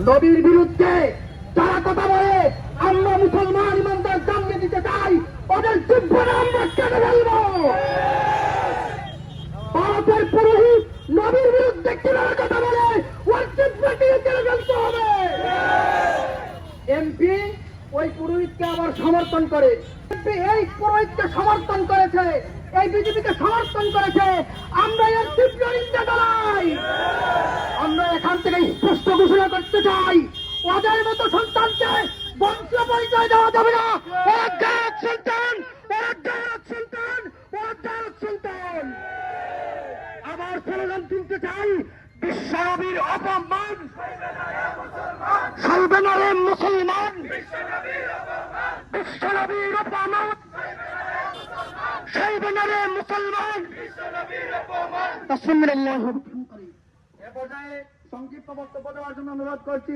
নবীর বিরুদ্ধে যারা কথা বলে আমরা মুসলমান ইমানদার জানিয়ে দিতে চাই, ওদের জিহ্বাটা আমরা কেটে ফেলবো। ভারতের পুরোহিত নবীর বিরুদ্ধে কিভাবে কথা বলে ওর জিহ্বাটিকে কেটে ফেলতে হবে। এমপি ওই পুরোহিতকে আবার সমর্থন করে, এই পুরোহিতকে সমর্থন করেছে, এই বিজেপিকে সমর্থন করেছে, আমরা এর তীব্র নিন্দা জানাই। আমরা এখান থেকে স্পষ্ট ঘোষণা করতে চাই, ওদের মতো সন্তানকে বংশীয় পরিচয় দেওয়া যাবে না। ওরা গায়ক সন্তান, ওরা গায়ক সন্তান, ওরা গায়ক সন্তান। আবার স্লোগান তুলতে চাই, বিশ্বনবীর অপমান চলবে না রে মুসলমান, বিশ্বনবীর অপমান চলবে না রে মুসলমান। এ পর্যায়ে সংক্ষিপ্ত বক্তব্য দেওয়ার জন্য অনুরোধ করছি।